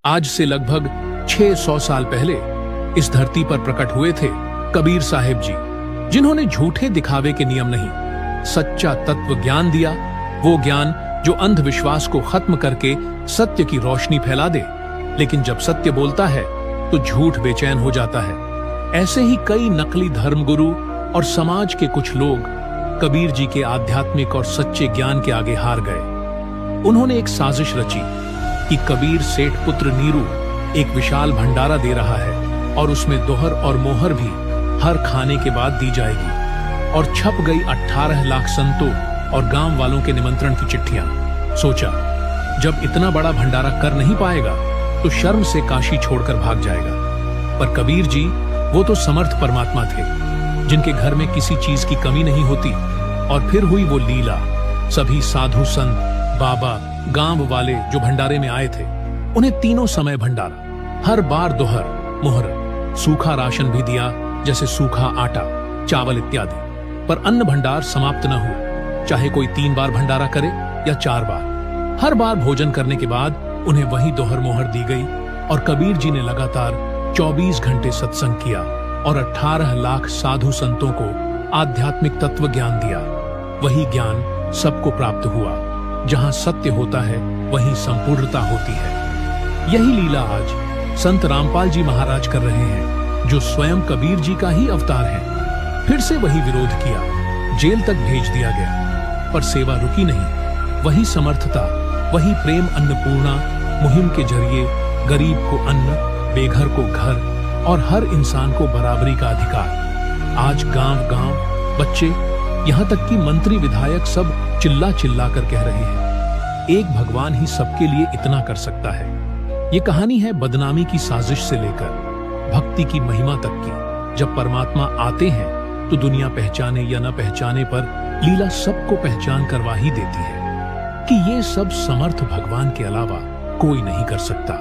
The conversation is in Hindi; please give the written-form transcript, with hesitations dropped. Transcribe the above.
आज से लगभग 600 साल पहले इस धरती पर प्रकट हुए थे कबीर साहिब जी, जिन्होंने झूठे दिखावे के नियम नहीं, सच्चा तत्व ज्ञान दिया। वो ज्ञान जो अंधविश्वास को खत्म करके सत्य की रोशनी फैला दे। लेकिन जब सत्य बोलता है तो झूठ बेचैन हो जाता है। ऐसे ही कई नकली धर्मगुरु और समाज के कुछ लोग कबीर जी के आध्यात्मिक और सच्चे ज्ञान के आगे हार गए। उन्होंने एक साजिश रची कि कबीर सेठ पुत्र नीरू एक विशाल भंडारा दे रहा है और उसमें दोहर और मोहर भी हर खाने के बाद दी जाएगी। और छप गई 18 लाख संतों और गांव वालों के निमंत्रण की चिट्ठियां। सोचा, जब इतना बड़ा भंडारा कर नहीं पाएगा तो शर्म से काशी छोड़कर भाग जाएगा। पर कबीर जी वो तो समर्थ परमात्मा थे, जिनके घर में किसी चीज की कमी नहीं होती। और फिर हुई वो लीला। सभी साधु संत, बाबा, गांव वाले जो भंडारे में आए थे, उन्हें तीनों समय भंडारा, हर बार दोहर, मोहर, सूखा राशन भी दिया, जैसे सूखा आटा, चावल इत्यादि। पर अन्न भंडार समाप्त न हो, चाहे कोई 3 बार भंडारा करे या 4 बार। हर बार भोजन करने के बाद उन्हें वही दोहर मोहर दी गई। और कबीर जी ने लगातार 24 घंटे सत्संग किया और 18 लाख साधु संतों को आध्यात्मिक तत्व ज्ञान दिया। वही ज्ञान सबको प्राप्त हुआ। जहां सत्य होता है वहीं संपूर्णता होती है। यही लीला आज संत रामपाल जी महाराज कर रहे हैं, जो स्वयं कबीर जी का ही अवतार है। फिर से वही विरोध किया, जेल तक भेज दिया गया, पर सेवा रुकी नहीं। वही समर्थता, वही प्रेम अन्नपूर्णा मुहिम के जरिए गरीब को अन्न, बेघर को घर और हर इंसान को बराबरी का अधिकार। आज गांव-गांव बच्चे, यहाँ तक कि मंत्री विधायक सब चिल्ला चिल्ला कर कह रहे हैं, एक भगवान ही सबके लिए इतना कर सकता है। ये कहानी है बदनामी की साजिश से लेकर भक्ति की महिमा तक की। जब परमात्मा आते हैं तो दुनिया पहचाने या न पहचाने पर लीला सबको पहचान करवा ही देती है कि ये सब समर्थ भगवान के अलावा कोई नहीं कर सकता।